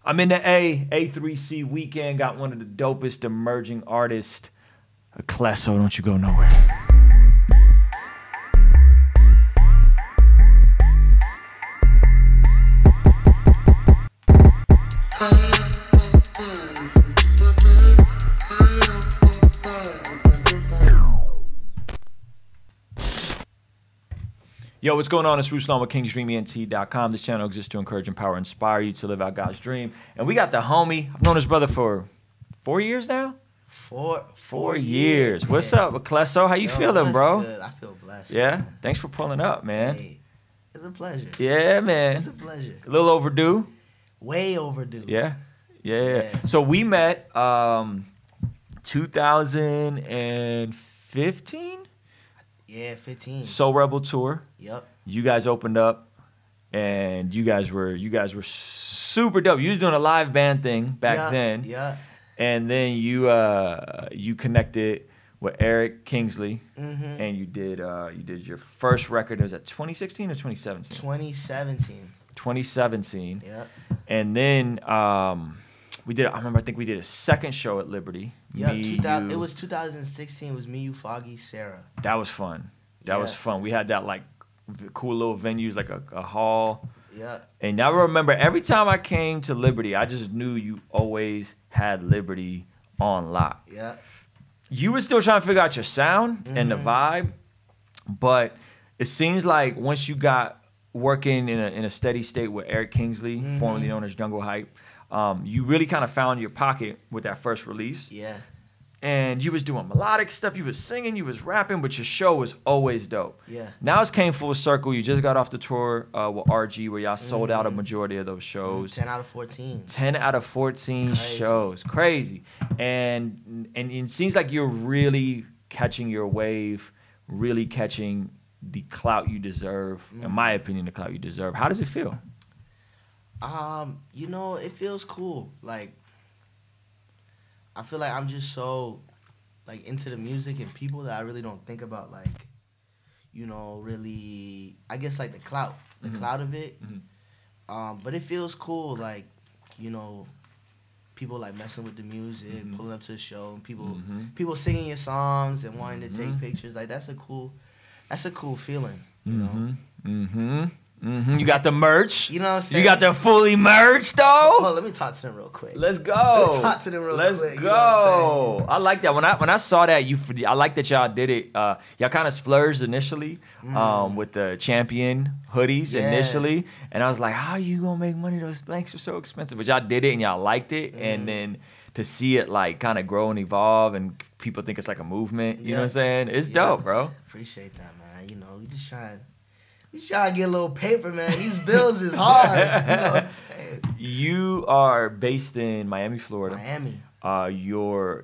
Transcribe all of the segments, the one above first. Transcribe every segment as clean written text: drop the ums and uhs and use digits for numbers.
I'm in the A3C weekend. Got one of the dopest emerging artists, Aklesso. Don't you go nowhere. Yo, what's going on? It's Ruslan with KingsDreamENT.com. This channel exists to encourage, empower, inspire you to live out God's dream. And we got the homie. I've known his brother for 4 years now. Four years. Man. What's up, Aklesso? How you feeling, bro? Good. I feel blessed. Yeah? Man. Thanks for pulling up, man. Hey, it's a pleasure. Yeah, man. It's a pleasure. A little overdue. Way overdue. Yeah. So we met 2015? Yeah, 15. Soul Rebel tour. Yep. You guys opened up, and you guys were super dope. You was doing a live band thing back then. Yeah. And then you connected with Eric Kingsley, and you did your first record. Was that 2016 or 2017? 2017. 2017. Yeah. And then we did. I think we did a second show at Liberty. Yeah, it was 2016. It was me, you, Foggy, Sarah. That was fun. That was fun. We had that like cool little venues, like a hall. Yeah. And I remember every time I came to Liberty, I just knew you always had Liberty on lock. Yeah. You were still trying to figure out your sound and the vibe, but it seems like once you got working in a steady state with Eric Kingsley, formerly known as Jungle Hype, you really kind of found your pocket with that first release. Yeah. And you was doing melodic stuff, you was singing, you was rapping, but your show was always dope. Yeah. Now it's came full circle. You just got off the tour with RG where y'all sold out a majority of those shows. 10 out of 14. 10 out of 14 shows. Crazy. And it seems like you're really catching your wave, really catching the clout you deserve. In my opinion, the clout you deserve. How does it feel? You know, it feels cool. Like, I feel like I'm just so, like, into the music and people that I really don't think about, like, you know, really, I guess, like, the clout of it. But it feels cool, like, you know, people, like, messing with the music, pulling up to the show, and people singing your songs and wanting to take pictures. Like, that's a cool feeling, you know? You got the merch. You know what I'm saying? You got the fully merched though. Oh, let me talk to them real quick. Let's go. Let's talk to them real quick. Let's go. You know what I'm I like that. When I saw that, I like that y'all did it. Y'all kind of splurged initially with the Champion hoodies initially, and I was like, how you gonna make money? Those blanks are so expensive. But y'all did it and y'all liked it, and then to see it like kind of grow and evolve, and people think it's like a movement. You know what I'm saying? It's dope, bro. Appreciate that, man. You know, we just trying to get a little paper, man. These bills is hard. You know what I'm saying? You are based in Miami, Florida. Miami. Your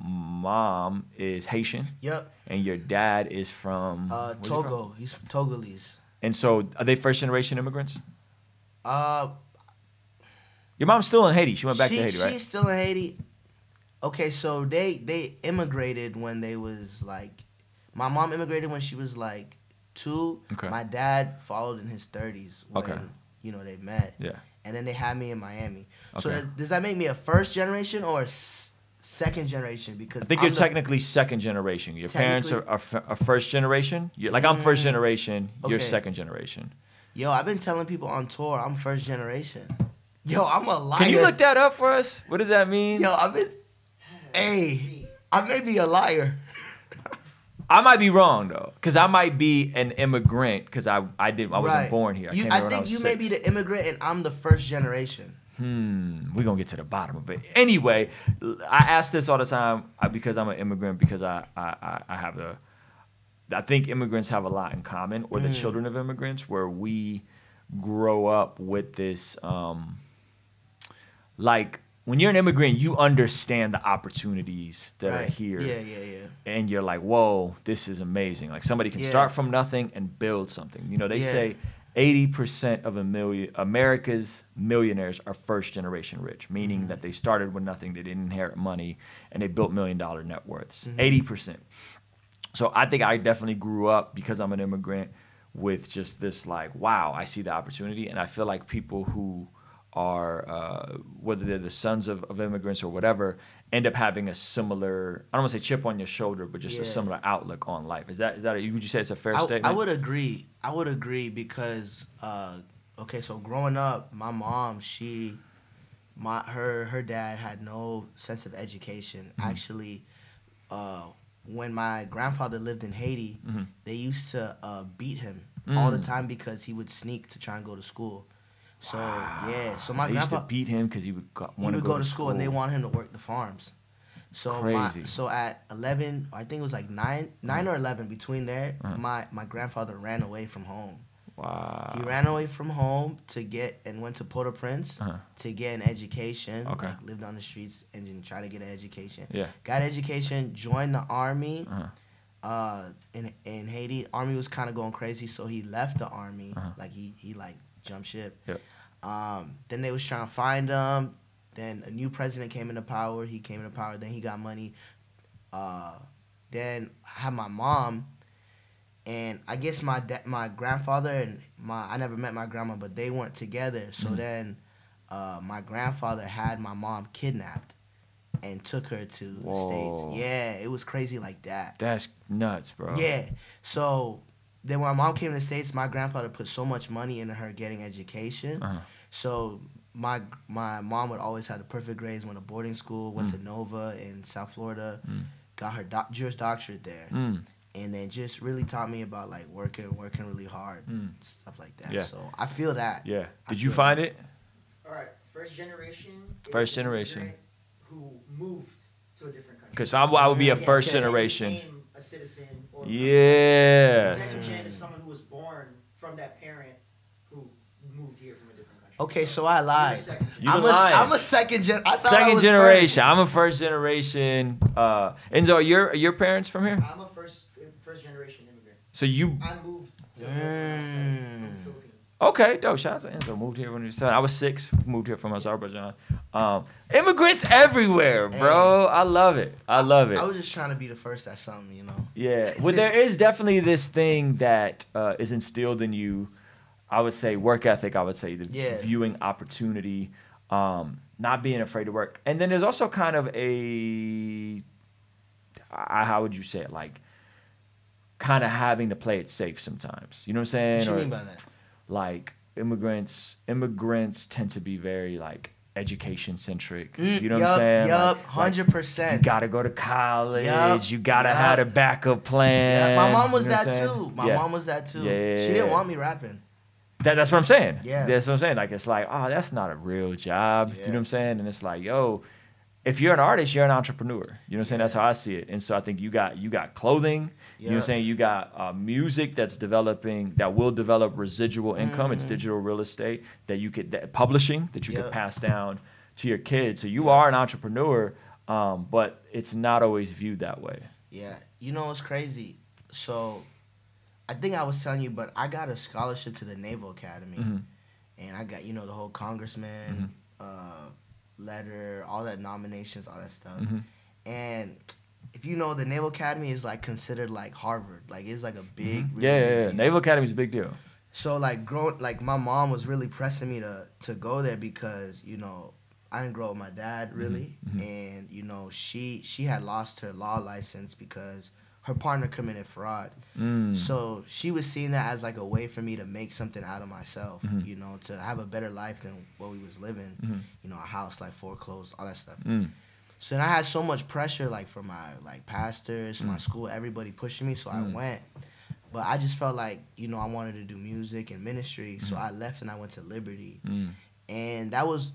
mom is Haitian. Yep. And your dad is from Togo. He's from Togolese. And so, are they first generation immigrants? Your mom's still in Haiti. She went back to Haiti, right? She's still in Haiti. Okay, so they immigrated when they was like, my mom immigrated when she was like 2. Okay. My dad followed in his 30s when you know they met. Yeah. And then they had me in Miami. Okay. So does that make me a first generation or a second generation? Because I think you're technically second generation. Your parents are first generation. Like I'm first generation. You're second generation. Yo, I've been telling people on tour I'm first generation. Yo, I'm a liar. Can you look that up for us? What does that mean? Yo, I may be a liar. I might be wrong though, because I might be an immigrant because I wasn't born here. I think you may be the immigrant and I'm the first generation. We're gonna get to the bottom of it. Anyway, I ask this all the time because I'm an immigrant, because I think immigrants have a lot in common, or the children of immigrants, where we grow up with this like, when you're an immigrant, you understand the opportunities that are here. Yeah. And you're like, whoa, this is amazing. Like, somebody can start from nothing and build something. You know, they say 80% of America's millionaires are first generation rich, meaning that they started with nothing, they didn't inherit money, and they built $1 million net worths. 80%. So I think I definitely grew up, because I'm an immigrant, with just this like, wow, I see the opportunity. And I feel like people who are whether they're the sons of immigrants or whatever, end up having a similar, I don't want to say chip on your shoulder, but just a similar outlook on life. Is that would you say it's a fair statement? I would agree. I would agree because okay, so growing up, my mom, her dad had no sense of education. Actually, when my grandfather lived in Haiti, they used to beat him all the time because he would sneak to try and go to school. So yeah, so my they used grandpa to beat him because he would want to go to school, and they wanted him to work the farms. So crazy. So at 11, I think it was like 9 or 11, between there, my grandfather ran away from home. Wow. He ran away from home and went to Port-au-Prince to get an education. Okay. Like lived on the streets and then tried to get an education. Yeah. Got an education, joined the army. In Haiti, army was kind of going crazy, so he left the army. Like he like jumped ship. Yep. Then they was trying to find him. Then a new president came into power. He came into power. Then he got money. Then I had my mom. And I guess my grandfather and I never met my grandma, but they weren't together. So then my grandfather had my mom kidnapped and took her to the States. Yeah, it was crazy like that. That's nuts, bro. Yeah. So then when my mom came to the States, my grandfather put so much money into her getting education. So my mom would always have the perfect grades, went to boarding school, went to Nova in South Florida, got her Juris Doctorate there. And then just really taught me about like working really hard, stuff like that. Yeah. So I feel that. Yeah. Did you find it? All right. First generation. First generation. Who moved to a different country. Because I would be a first generation. Became a citizen. Or yeah. Second gen is someone who was born from that parent who moved here from a different country. Okay, so I lied. I'm a second gen. Second generation. I'm a first generation. Enzo, are your parents from here? I'm a first generation immigrant. So you. I moved to from the Philippines. Okay, dope. Shout out to Enzo. Moved here when he was 7. I was 6. Moved here from Azerbaijan. Immigrants everywhere, bro. I love it. I love it. I was just trying to be the first at something, you know. Yeah. Well, there is definitely this thing that is instilled in you. I would say work ethic. I would say the viewing opportunity, not being afraid to work, and then there's also kind of how would you say it, like kind of having to play it safe sometimes. You know what I'm saying? What you mean by that? Like immigrants tend to be very like education centric. You know what I'm saying? Yup, 100%. You gotta go to college. You gotta have a backup plan. Yeah, my mom was you know that too. My mom was that too. Yeah. She didn't want me rapping. That's what I'm saying. Yeah. That's what I'm saying. Like, it's like, oh, that's not a real job. Yeah. You know what I'm saying? And it's like, yo, if you're an artist, you're an entrepreneur. You know what I'm saying? That's how I see it. And so I think you got clothing. You know what I'm saying? You got music that will develop residual income. It's digital real estate that you could, publishing that you could pass down to your kids. So you are an entrepreneur, but it's not always viewed that way. Yeah. You know what's crazy? So I think I was telling you, but I got a scholarship to the Naval Academy. And I got, the whole congressman letter, all that nominations, all that stuff. And if you know, the Naval Academy is like considered like Harvard. Like it's like a big, really big deal. Naval Academy is a big deal. So like my mom was really pressing me to go there because, I didn't grow up with my dad really. And, she had lost her law license because her partner committed fraud. So she was seeing that as like a way for me to make something out of myself, to have a better life than what we was living. A house like foreclosed, all that stuff. So then I had so much pressure like from my like pastors, my school, everybody pushing me. So I went. But I just felt like, I wanted to do music and ministry. So I left and I went to Liberty. And that was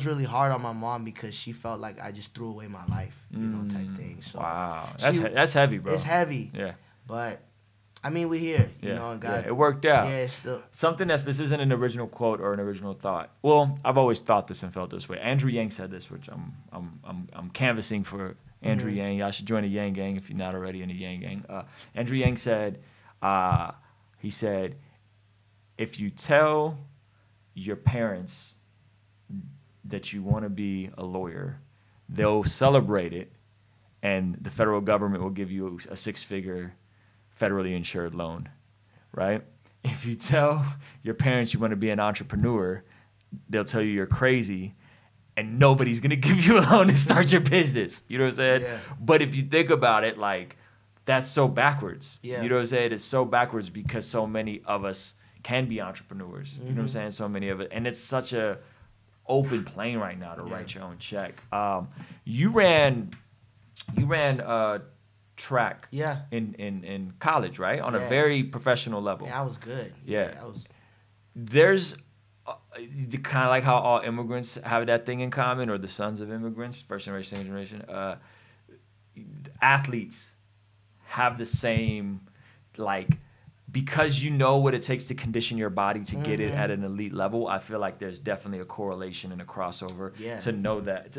really hard on my mom because she felt like I just threw away my life, type thing. So wow, that's heavy, bro. It's heavy. Yeah. But I mean, we're here, you know. And God, it worked out. Yeah, it's still something this isn't an original quote or an original thought. Well, I've always thought this and felt this way. Andrew Yang said this, which I'm canvassing for Andrew Yang. Y'all should join the Yang Gang if you're not already in the Yang Gang. Andrew Yang said, he said, if you tell your parents that you want to be a lawyer, they'll celebrate it, and the federal government will give you a 6-figure federally insured loan, right? If you tell your parents you want to be an entrepreneur, they'll tell you you're crazy, and nobody's gonna give you a loan to start your business. You know what I'm saying? Yeah. But if you think about it, like, that's so backwards. Yeah. You know what I'm saying? It's so backwards because so many of us can be entrepreneurs. You know what I'm saying? So many of it, and it's such a open plane right now to write your own check. You ran track in college, right? On a very professional level. Yeah, I was good. Yeah. I was. There's kind of like how all immigrants have that thing in common, or the sons of immigrants, first generation, second generation. Athletes have the same, like, because you know what it takes to condition your body to get it at an elite level. I feel like there's definitely a correlation and a crossover to know that.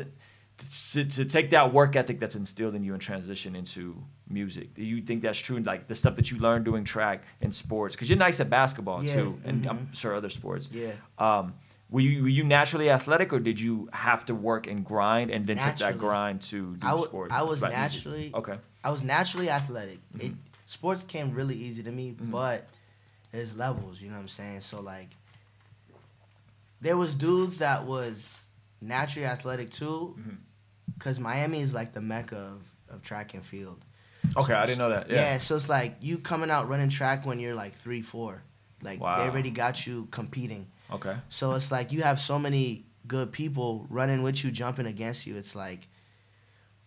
To take that work ethic that's instilled in you and transition into music. Do you think that's true? Like the stuff that you learned doing track and sports, because you're nice at basketball too, and I'm sure other sports. Yeah. Were you naturally athletic, or did you have to work and grind and then take that grind to do sports? I was naturally okay. I was naturally athletic. Sports came really easy to me, but there's levels. You know what I'm saying? So like, there was dudes that was naturally athletic too, because Miami is like the mecca of track and field. Okay, so, I didn't know that. Yeah, so it's like you coming out running track when you're like 3-4. Like they already got you competing. Okay. So it's like you have so many good people running with you, jumping against you. It's like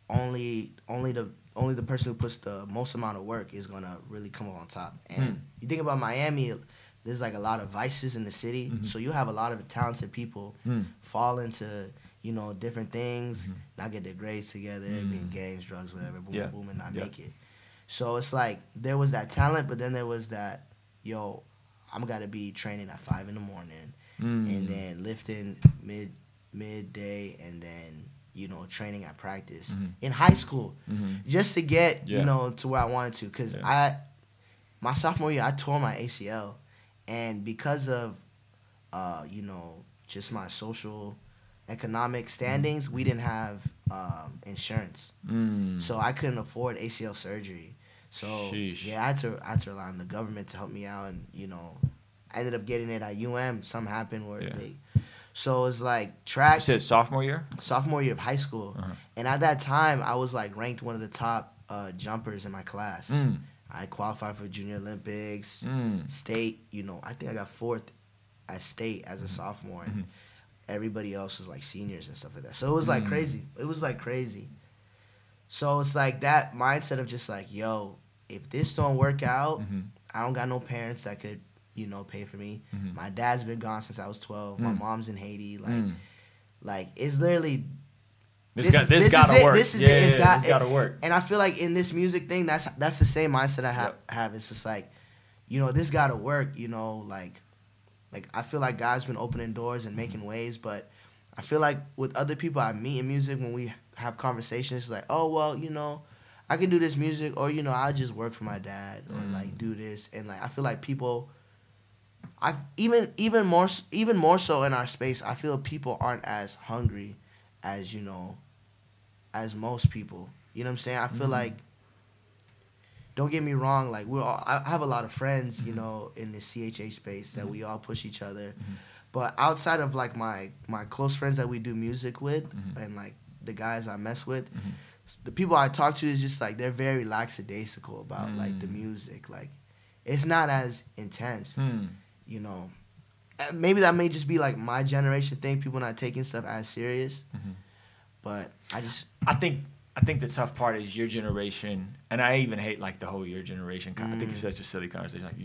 only the person who puts the most amount of work is gonna really come up on top. And you think about Miami, there's like a lot of vices in the city, so you have a lot of talented people fall into, you know, different things, not get their grades together, being gangs, drugs, whatever, boom, boom, and not make it. So it's like there was that talent, but then there was that, yo, I'm gotta be training at 5 a.m, and then lifting midday, and then, you know, training at practice in high school, just to get you know, to where I wanted to. Cause my sophomore year I tore my ACL, and because of you know, just my social economic standings, we didn't have insurance, so I couldn't afford ACL surgery. So yeah, I had to rely on the government to help me out, and you know, I ended up getting it at UM. Something happened where so it's like track. You said sophomore year? Sophomore year of high school, and at that time I was like ranked one of the top jumpers in my class. I qualified for Junior Olympics, state. You know, I think I got 4th at state as a sophomore, and everybody else was like seniors and stuff like that. So it was like crazy. It was like crazy. So it's like that mindset of just like, yo, if this don't work out, I don't got no parents that could, you know, pay for me. My dad's been gone since I was 12. My mom's in Haiti. Like it's literally this gotta work. This is it. It's gotta work. And I feel like in this music thing, that's the same mindset I have. It's just like, you know, this gotta work. You know, like I feel like God's been opening doors and making ways, but I feel like with other people I meet in music, when we have conversations, it's like, oh, well, you know, I can do this music, or, you know, I'll just work for my dad, or like do this. And like, I feel like people, even more so in our space, I feel people aren't as hungry as, you know, as most people. You know what I'm saying? I feel like, don't get me wrong, like I have a lot of friends, you know, in the CHA space that we all push each other. But outside of like my close friends that we do music with, and like the guys I mess with, the people I talk to is just like they're very lackadaisical about like the music. Like it's not as intense, you know. Maybe that may just be like my generation thing, people not taking stuff as serious. But I think the tough part is your generation, and I even hate like the whole your generation. I think it's such a silly conversation. Like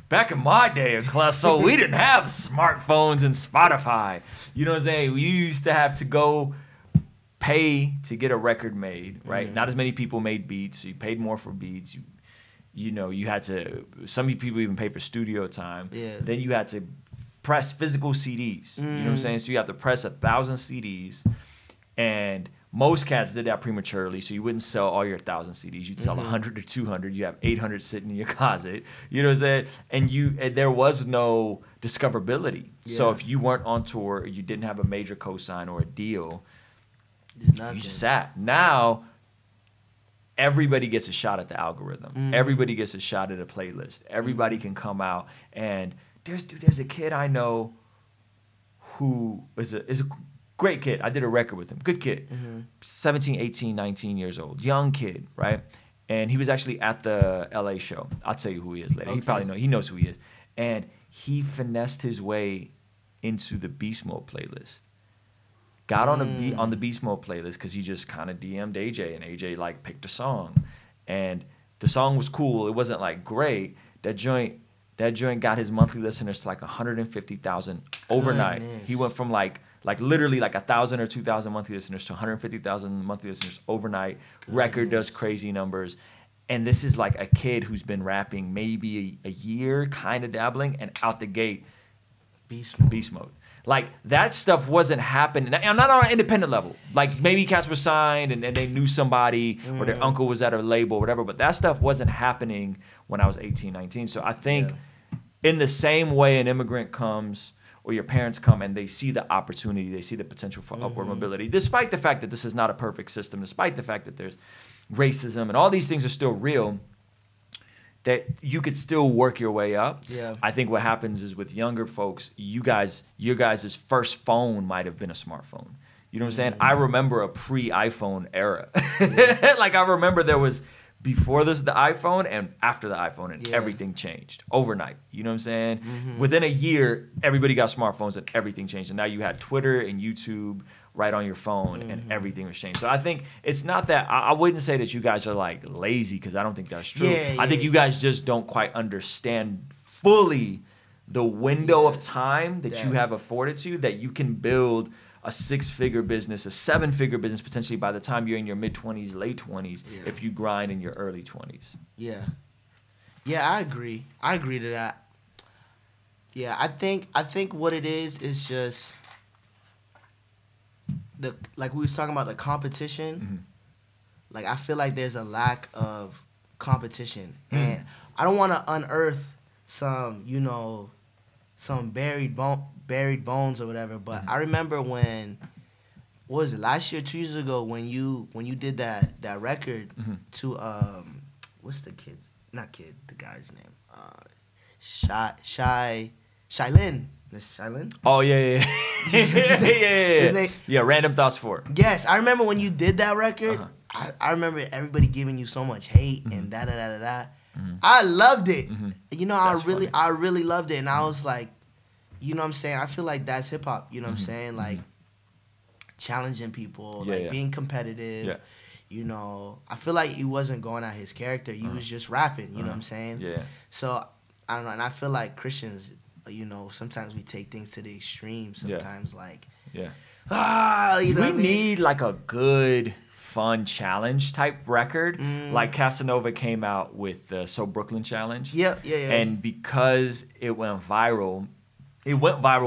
back in my day, Aklesso, we didn't have smartphones and Spotify. You know what I'm saying? We used to have to go pay to get a record made, right? Not as many people made beats, so you paid more for beats. You know, you had to. Some people even pay for studio time. Then you had to press physical CDs. You know what I'm saying? So you have to press 1,000 CDs, and most cats did that prematurely, so you wouldn't sell all your 1,000 CDs. You'd sell 100 or 200. You have 800 sitting in your closet. You know what I'm saying? And there was no discoverability. So if you weren't on tour, or you didn't have a major cosign or a deal, you just sat. Now, everybody gets a shot at the algorithm. Everybody gets a shot at a playlist. Everybody can come out, and there's a kid I know who is a great kid. I did a record with him. Good kid. 17, 18, 19 years old. Young kid, right? And he was actually at the LA show. I'll tell you who he is later. Okay. He knows who he is. And he finessed his way into the Beast Mode playlist. Got on the Beast Mode playlist because he just kind of DM'd AJ, and AJ like picked a song, and the song was cool. It wasn't like great. That joint got his monthly listeners to like 150,000 overnight. Goodness. He went from like literally like 1,000 or 2,000 monthly listeners to 150,000 monthly listeners overnight. Record does crazy numbers. And this is like a kid who's been rapping maybe a year, kind of dabbling, and out the gate, Beast Mode. Like, that stuff wasn't happening. I'm not on an independent level. Like, maybe cats were signed and they knew somebody or their uncle was at a label or whatever, but that stuff wasn't happening when I was 18, 19. So I think in the same way an immigrant comes or your parents come and they see the opportunity, they see the potential for upward mobility, despite the fact that this is not a perfect system, despite the fact that there's racism and all these things are still real, that you could still work your way up. Yeah. I think what happens is with younger folks, your guys' first phone might have been a smartphone. You know what I'm saying? I remember a pre-iPhone era. Like, I remember there was before this the iPhone and after the iPhone, and everything changed overnight. You know what I'm saying? Within a year, everybody got smartphones and everything changed. And now you had Twitter and YouTube right on your phone, and everything was changed. So I think it's not that I wouldn't say that you guys are like lazy, because I don't think that's true. I think you guys just don't quite understand fully the window of time that you have afforded to you, that you can build a 6-figure business, a 7-figure business potentially by the time you're in your mid-20s, late 20s, if you grind in your early 20s. Yeah, I agree. I agree to that. Yeah, I think what it is just like we was talking about the competition. Like, I feel like there's a lack of competition, and I don't want to unearth some buried bones or whatever. But I remember when, what was it, last year, 2 years ago, when you did that record to what's the guy's name? Shailin. Shailin? Oh, yeah. Yeah, Random Thoughts 4. Yes, I remember when you did that record. I remember everybody giving you so much hate and da. I loved it. You know, I really loved it, and I was like, you know what I'm saying? I feel like that's hip hop. You know what I'm saying? Like, challenging people, being competitive. Yeah. You know, I feel like he wasn't going at his character. He was just rapping. You know what I'm saying? Yeah. So I don't know, and I feel like Christians, you know, sometimes we take things to the extreme. Sometimes we need like a good, fun challenge type record. Like Casanova came out with the So Brooklyn Challenge. Yeah. And because it went viral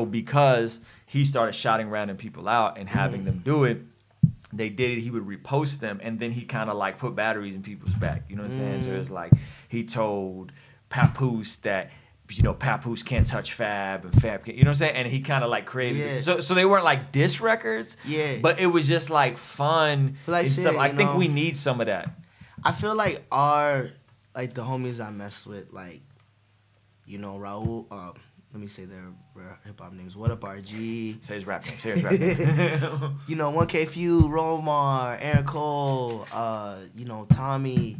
because he started shouting random people out and having them do it. They did it, he would repost them, and then he kind of like put batteries in people's back. You know what I'm saying? So it's like he told Papoose that, you know, Papoose can't touch Fab and Fab can't, you know what I'm saying? And he kind of like created this. So they weren't like diss records, but it was just like fun and stuff. I think we need some of that. I feel like the homies I messed with, like, you know, Raul, let me say their hip hop names. What Up RG? Say his rap name. You know, 1K Few, Romar, Aaron Cole, you know, Tommy,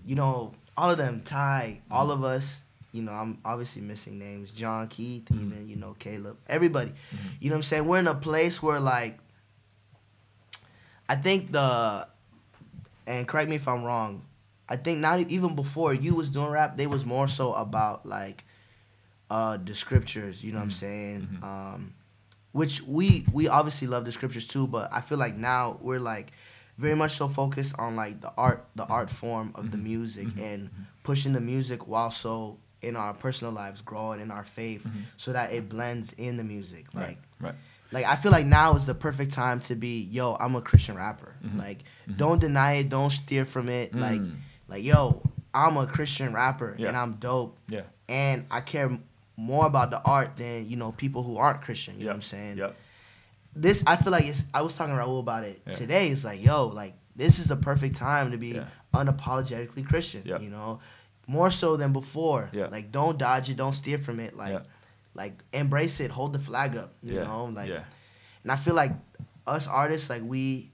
you know, all of them, Ty, all of us. You know, I'm obviously missing names. John, Keith, even, you know, Caleb, everybody. You know what I'm saying? We're in a place where, like, I think and correct me if I'm wrong, I think not even before you was doing rap, they was more so about, like, the scriptures, you know what I'm saying? Which we obviously love the scriptures too, but I feel like now we're like very much so focused on like the art form of the music and pushing the music while so in our personal lives growing in our faith so that it blends in the music. Like like I feel like now is the perfect time to be, yo, I'm a Christian rapper. Like don't deny it, don't steer from it. Like yo, I'm a Christian rapper and I'm dope. Yeah. And I care more about the art than, you know, people who aren't Christian. You know what I'm saying? This, I feel like I was talking to Raul about it today. It's like, yo, like, this is the perfect time to be unapologetically Christian, you know? More so than before. Like, don't dodge it, don't steer from it. Like, like embrace it, hold the flag up, you know, like. Yeah. And I feel like us artists, like we,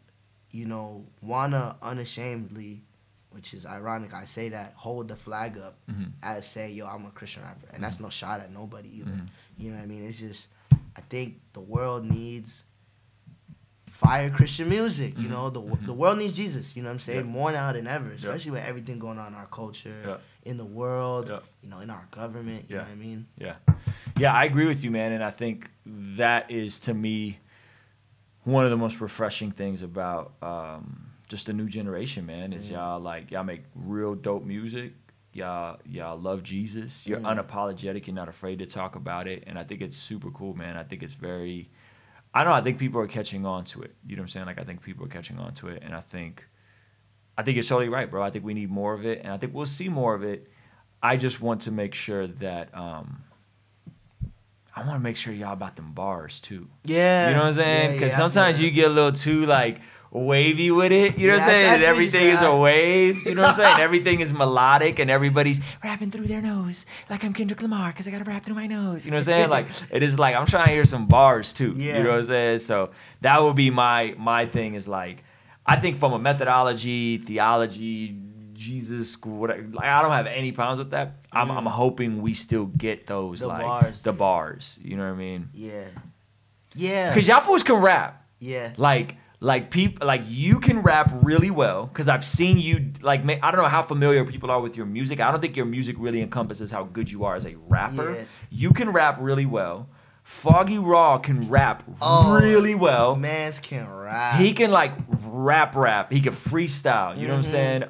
wanna unashamedly, which is ironic, I say that, hold the flag up as say, yo, I'm a Christian rapper, and that's no shot at nobody either. You know what I mean? It's just, I think the world needs fire Christian music. You know, the world needs Jesus. You know what I'm saying? More now than ever, especially with everything going on in our culture, in the world, in our government. You know what I mean? Yeah, I agree with you, man. And I think that is, to me, one of the most refreshing things about just the new generation, man, is y'all make real dope music. Y'all love Jesus. You're unapologetic. You're not afraid to talk about it. And I think it's super cool, man. I think it's very, I don't know, I think people are catching on to it. You know what I'm saying? Like, I think people are catching on to it. And I think you're totally right, bro. I think we need more of it. And I think we'll see more of it. I just want to make sure that, I want to make sure y'all about them bars too. Yeah. You know what I'm saying? Because sometimes you get a little too like wavy with it. You know what I'm saying? And everything is a wave. You know what I'm saying? Everything is melodic and everybody's rapping through their nose like I'm Kendrick Lamar because I got to rap through my nose. You know what I'm saying? Like, it is like, I'm trying to hear some bars too. Yeah. You know what I'm saying? So that would be my thing, is like, I think from a methodology, theology, Jesus school, whatever, like, I don't have any problems with that. I'm hoping we still get those the bars. You know what I mean? Yeah. Yeah. Because y'all fools can rap. Yeah. Like people, like, you can rap really well. Because I've seen you, like, I don't know how familiar people are with your music. I don't think your music really encompasses how good you are as a rapper. Yeah. You can rap really well. Foggy Raw can rap really well. Mans can rap. He can like rap. He can freestyle. You know what I'm saying?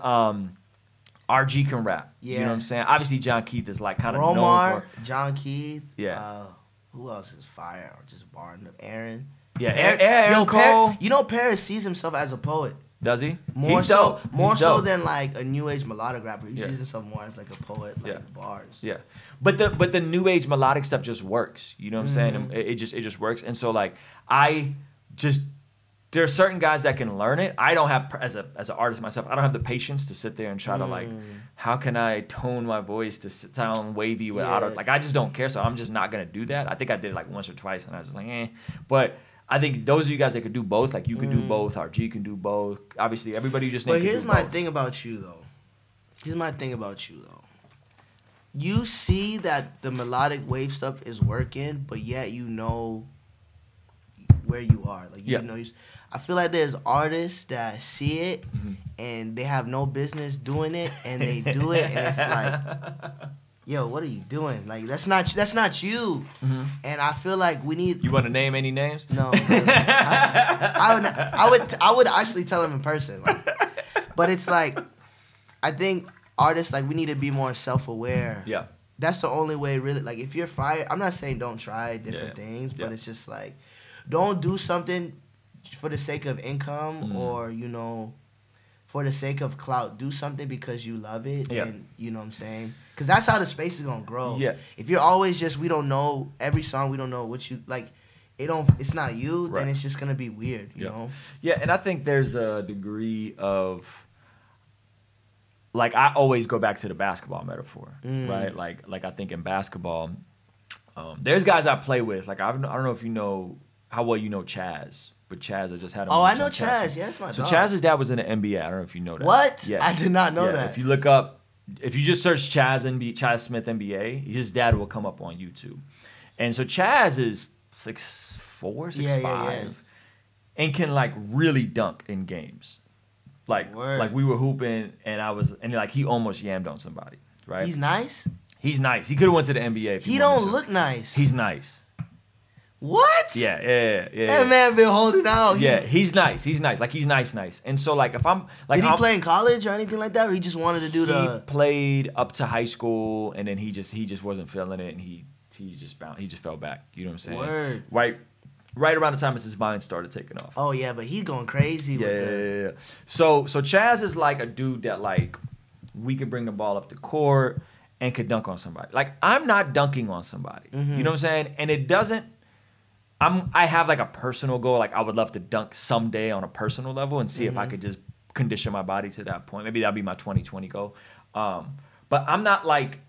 RG can rap. Yeah. You know what I'm saying? Obviously, John Keith is like kind of known for. John Keith. Yeah. Who else is fire? Just barring up Aaron. Yeah, Aaron Cole. Paris sees himself as a poet. Does he? More He's so, dope. more He's so dope. than like a new age melodic rapper. He sees himself more as like a poet, like bars. Yeah, but the new age melodic stuff just works. You know what I'm saying? It just works. And so like there are certain guys that can learn it. I don't have, as an artist myself, I don't have the patience to sit there and try to like, how can I tone my voice to sound wavy without like, I just don't care. So I'm just not gonna do that. I think I did it like once or twice, and I was just like, eh. But I think those of you guys that could do both, like you can do both, RG can do both. Obviously, everybody you just named. But here's my thing about you though. You see that the melodic wave stuff is working, but yet you know where you are. Like you know, I feel like there's artists that see it and they have no business doing it, and they do it, and it's like, yo, what are you doing? Like that's not you. And I feel like we need. You want to name any names? No. I would actually tell him in person. Like, but it's like, I think artists, like, we need to be more self-aware. Yeah. That's the only way, really. Like, if you're fired, I'm not saying don't try different things, but it's just like, don't do something for the sake of income or, for the sake of clout. Do something because you love it, and you know what I'm saying? Because that's how the space is going to grow. Yeah. If you're always just, we don't know, every song, we don't know what you, like, it's not you, then it's just going to be weird, you know? Yeah, and I think there's a degree of, like, I always go back to the basketball metaphor, right? Like I think in basketball, there's guys I play with. Like, I don't know if you know how well you know Chaz, but Chaz, I just had him. Oh, I know Chaz. Yeah, that's my dog. So Chaz's dad was in the NBA. I don't know if you know that. What? Yeah. I did not know that. If you just search Chaz Smith NBA, his dad will come up on YouTube. And so Chaz is 6'4", 6'5", and can, like, really dunk in games. Like we were hooping, and like he almost yammed on somebody, right? He's nice? He's nice. He could have went to the NBA if he don't look nice. He's nice. What? Yeah. That man been holding out. He's nice. Like, he's nice. And so, like, if I'm like, did he play in college or anything like that, or he just wanted to do He played up to high school, and then he just wasn't feeling it, and he just fell back. You know what I'm saying? Word. Right around the time his vine started taking off. Oh yeah, but he's going crazy with it. Yeah. So Chaz is like a dude that, like, we could bring the ball up the court and could dunk on somebody. Like, I'm not dunking on somebody. You know what I'm saying? And it doesn't. I have, like, a personal goal. Like, I would love to dunk someday on a personal level and see if I could just condition my body to that point. Maybe that'll be my 2020 goal. But I'm not, like,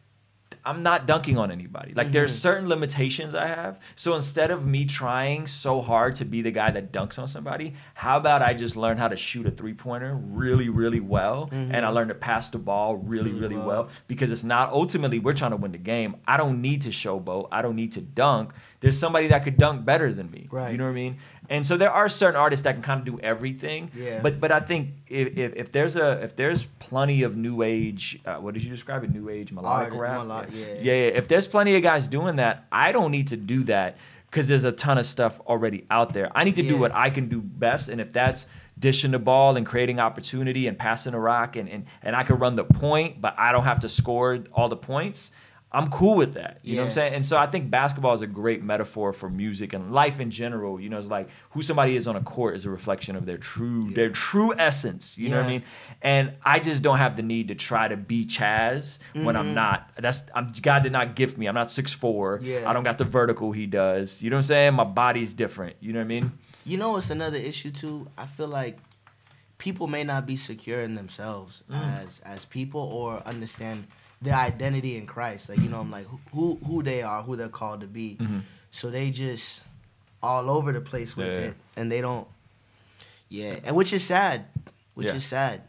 I'm not dunking on anybody. Like there's certain limitations I have. So instead of me trying so hard to be the guy that dunks on somebody, how about I just learn how to shoot a 3-pointer really, really well, and I learn to pass the ball really, really well. Because it's not, ultimately we're trying to win the game. I don't need to showboat. I don't need to dunk. There's somebody that could dunk better than me. Right. You know what I mean? And so there are certain artists that can kind of do everything. Yeah. But I think if there's plenty of new age, what did you describe it? New age melodic rap. Yeah. If there's plenty of guys doing that, I don't need to do that because there's a ton of stuff already out there. I need to do what I can do best, and if that's dishing the ball and creating opportunity and passing the rock, and I can run the point, but I don't have to score all the points, I'm cool with that. You know what I'm saying? And so I think basketball is a great metaphor for music and life in general. You know, it's like who somebody is on a court is a reflection of their true essence. You know what I mean? And I just don't have the need to try to be Chaz when I'm not. God did not gift me. I'm not 6'4". Yeah. I don't got the vertical he does. You know what I'm saying? My body's different. You know what I mean? You know what's another issue too? I feel like people may not be secure in themselves as people or understand their identity in Christ. Like, you know, I'm like who they are, who they're called to be. So they just all over the place with it, and they don't. And which is sad. Is sad.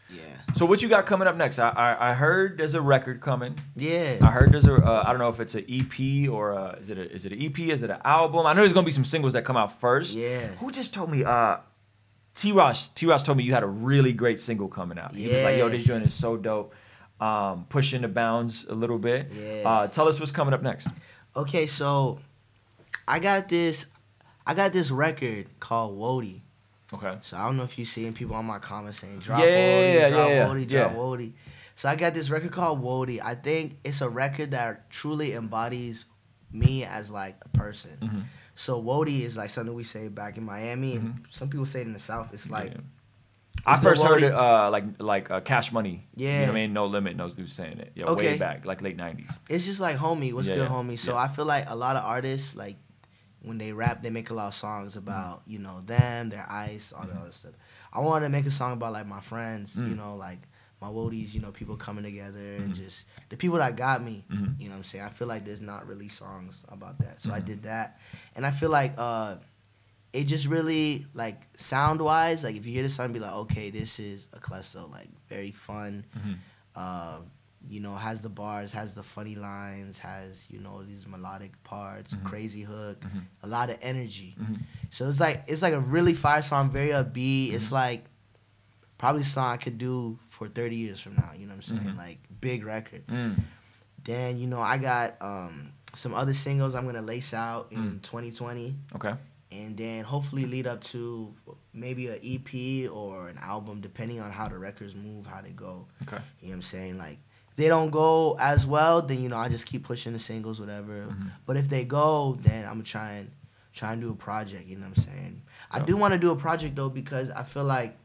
Yeah. So what you got coming up next? I heard there's a record coming. Yeah. I heard there's I don't know if it's an EP or is it an EP? Is it an album? I know there's gonna be some singles that come out first. Yeah. Who just told me? T-Ross told me you had a really great single coming out. He was like, yo, this joint is so dope. Pushing the bounds a little bit. Yeah. Tell us what's coming up next. Okay, so I got this record called Wody. Okay. So I don't know if you're seeing people on my comments saying drop Wody, drop Wody. So I got this record called Wody. I think it's a record that truly embodies me as like a person. So Wody is like something we say back in Miami, and some people say it in the South. It's like I first heard it like Cash Money. Yeah. You know what I mean? No Limit knows who's saying it. Yeah, way back, like late 90s. It's just like homie, what's good homie. So I feel like a lot of artists, like when they rap, they make a lot of songs about, you know, them, their ice, all that other stuff. I wanted to make a song about like my friends, you know, like my Wodies, you know, people coming together and just the people that got me, you know what I'm saying? I feel like there's not really songs about that. So I did that. And I feel like it just really, like, sound-wise, like, if you hear the song, be like, okay, this is Aklesso, like, very fun, you know, has the bars, has the funny lines, has, you know, these melodic parts, crazy hook, a lot of energy. So it's like a really fire song, very upbeat. It's like probably a song I could do for 30 years from now, you know what I'm saying? Like, big record. Then, you know, I got some other singles I'm going to lace out in 2020. Okay. And then hopefully lead up to maybe an EP or an album, depending on how the records move, how they go. Okay. You know what I'm saying? Like, if they don't go as well, then, you know, I just keep pushing the singles, whatever. But if they go, then I'm going to try and do a project, you know what I'm saying? I do want to do a project, though, because I feel like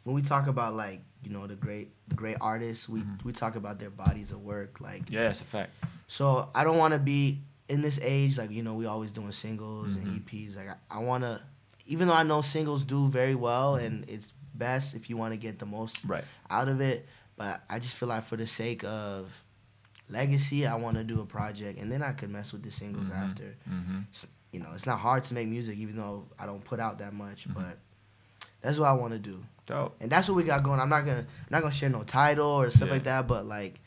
when we talk about, like, you know, the great artists, we talk about their bodies of work. Like, yeah, it's a fact. So I don't want to be in this age, like, you know, we always doing singles and EPs. Like, I want to, even though I know singles do very well and it's best if you want to get the most out of it, but I just feel like for the sake of legacy, I want to do a project, and then I could mess with the singles after. You know, it's not hard to make music, even though I don't put out that much, but that's what I want to do. Dope. And that's what we got going. I'm not gonna share no title or stuff like that, but like,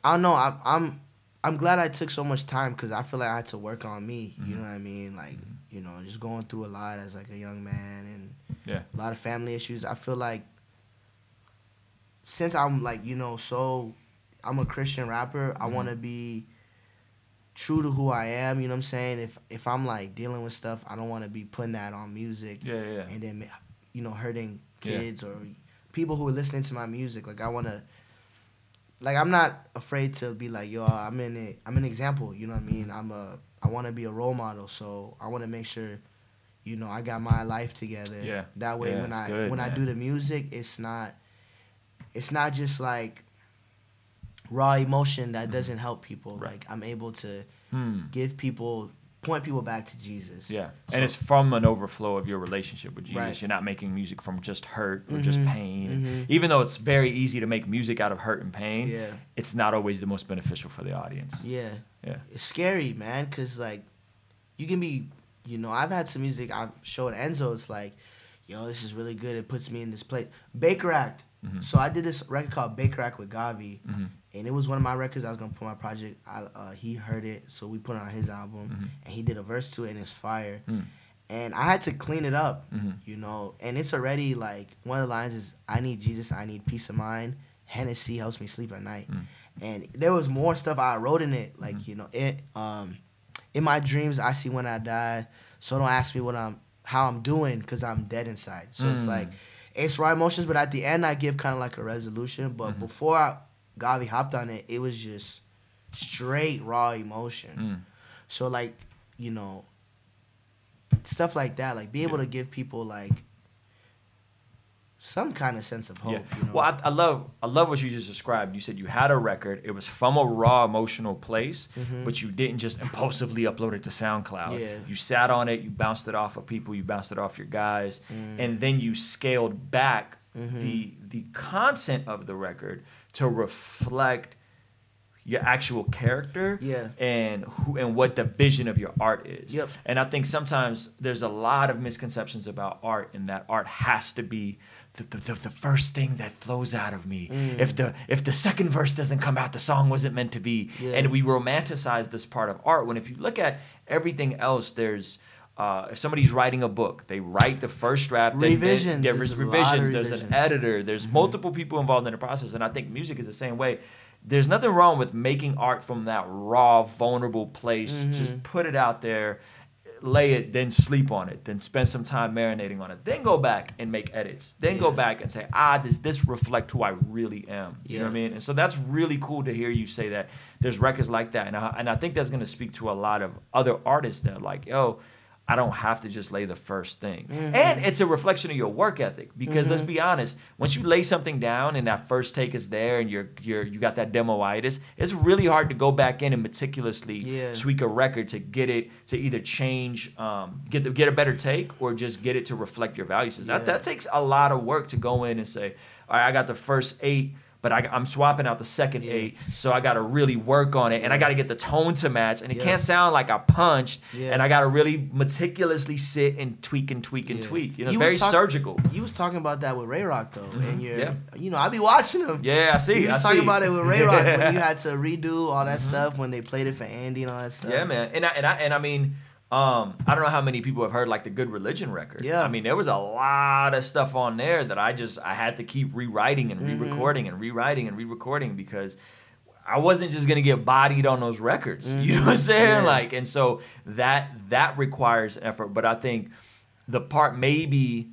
I don't know. I'm glad I took so much time because I feel like I had to work on me. You know what I mean? Like, you know, just going through a lot as like a young man and a lot of family issues. I feel like since I'm like, you know, I'm a Christian rapper, I want to be true to who I am. You know what I'm saying? If I'm like dealing with stuff, I don't want to be putting that on music. And then, you know, hurting kids or people who are listening to my music. Like, I want to. Like, I'm not afraid to be like, yo, I'm an example, you know what I mean? I want to be a role model, so I want to make sure, you know, I got my life together. Yeah. That way, when I do the music, it's not just like raw emotion that doesn't help people. Like, I'm able to give people point people back to Jesus. Yeah, So, and it's from an overflow of your relationship with Jesus. Right. You're not making music from just hurt or just pain. Even though it's very easy to make music out of hurt and pain, Yeah. it's not always the most beneficial for the audience. Yeah. Yeah. It's scary, man, because, like, you can be, you know, I've had some music I've showed Enzo. It's like, yo, this is really good. It puts me in this place. Baker Act. So I did this record called Baker Act with Gawvi. And it was one of my records I was going to put on my project. He heard it, so we put it on his album. And he did a verse to it, and it's fire. And I had to clean it up, you know. And it's already, like, one of the lines is, I need Jesus, I need peace of mind. Hennessy helps me sleep at night. And there was more stuff I wrote in it. Like, you know, in my dreams, I see when I die. So don't ask me how I'm doing, because I'm dead inside. So it's like, it's raw emotions, but at the end, I give kind of like a resolution. But before Gawvi hopped on it, it was just straight raw emotion. So, like, you know, stuff like that, like, be able to give people, like, some kind of sense of hope. Yeah. You know? Well, I love what you just described. You said you had a record. It was from a raw emotional place, but you didn't just impulsively upload it to SoundCloud. Yeah. You sat on it. You bounced it off of people. You bounced it off your guys, and then you scaled back the content of the record to reflect your actual character, and what the vision of your art is. Yep. And I think sometimes there's a lot of misconceptions about art, and that art has to be the first thing that flows out of me. If the second verse doesn't come out, the song wasn't meant to be. And we romanticize this part of art, when if you look at everything else, there's if somebody's writing a book, they write the first draft. Revisions. There's revisions. There's an editor. There's multiple people involved in the process. And I think music is the same way. There's nothing wrong with making art from that raw, vulnerable place. Just put it out there, lay it, then sleep on it, then spend some time marinating on it. Then go back and make edits. Then go back and say, does this reflect who I really am? You know what I mean? And so that's really cool to hear you say that there's records like that. And I think that's going to speak to a lot of other artists that are like, yo, I don't have to just lay the first thing. And it's a reflection of your work ethic, because let's be honest, once you lay something down and that first take is there and you got that demoitis, it's really hard to go back in and meticulously tweak a record to get it to either change, get a better take, or just get it to reflect your values. That takes a lot of work to go in and say, all right, I got the first 8, but I'm swapping out the second 8, so I got to really work on it, and I got to get the tone to match, and it can't sound like I punched, and I got to really meticulously sit and tweak and tweak and tweak. You know, it's very surgical. You was talking about that with Ray Rock, though, and you know, I be watching him. Yeah, I see. You was talking about it with Ray Rock when you had to redo all that stuff when they played it for Andy and all that stuff. Yeah, man, and I mean, I don't know how many people have heard like the Good Religion record. Yeah. I mean, there was a lot of stuff on there that I had to keep rewriting and re-recording and rewriting and re-recording, because I wasn't just gonna get bodied on those records. You know what I'm saying? Yeah. Like, and so that requires effort. But I think the part maybe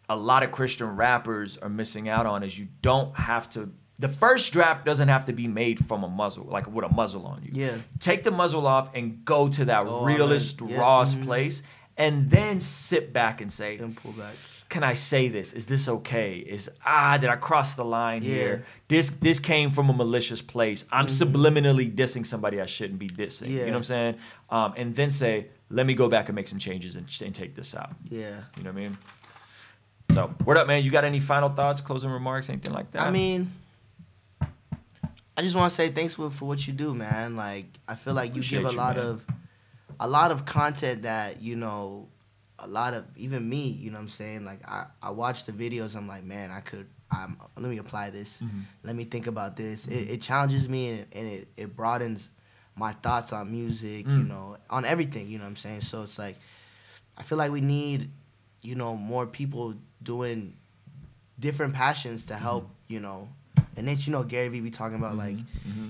a lot of Christian rappers are missing out on is you don't have to. The first draft doesn't have to be made from a muzzle, like with a muzzle on you. Yeah. Take the muzzle off and go to that realest, rawest place, and then sit back and say, And pull back. can I say this? Is this okay? Did I cross the line here? This came from a malicious place. I'm subliminally dissing somebody I shouldn't be dissing. You know what I'm saying? And then say, let me go back and make some changes and take this out. Yeah. You know what I mean? So, word up, man. You got any final thoughts, closing remarks, anything like that? I mean, I just want to say thanks for what you do, man. Like, I feel like you give a lot of content that, you know, a lot of, even me, you know what I'm saying? Like, I watch the videos, I'm like, man, let me apply this. Let me think about this. It challenges me, and it broadens my thoughts on music, you know, on everything, you know what I'm saying? So it's like, I feel like we need, you know, more people doing different passions to help, you know. And then, you know, Gary Vee be talking about, like,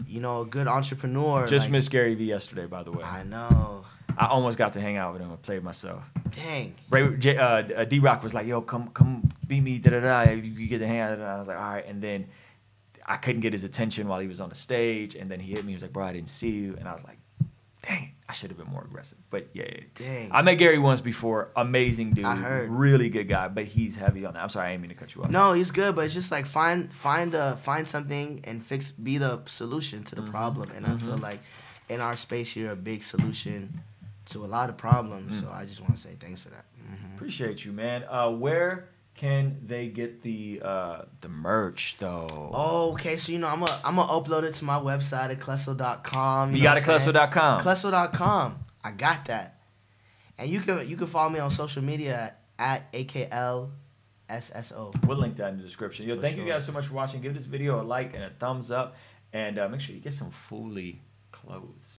you know, a good entrepreneur. Just like, missed Gary Vee yesterday, by the way. I know. I almost got to hang out with him. I played myself. Dang. D-Rock was like, yo, come beat me, da-da-da. You get to hang out. And I was like, all right. And then I couldn't get his attention while he was on the stage. And then he hit me. He was like, bro, I didn't see you. And I was like, dang, I should have been more aggressive. But yeah. Dang. I met Gary once before. Amazing dude. I heard. Really good guy. But he's heavy on that. I'm sorry, I didn't mean to cut you off. No, he's good, but it's just like find something and be the solution to the problem. And I feel like in our space, you're a big solution to a lot of problems. So I just want to say thanks for that. Appreciate you, man. Where can they get the merch though? Oh, okay. So I'm gonna upload it to my website, Aklesso.com. You got Aklesso.com. Aklesso.com. I got that. And you can follow me on social media at AKLSSO. We'll link that in the description. Yo, thank you guys so much for watching. Give this video a like and a thumbs up, and make sure you get some Fooly clothes.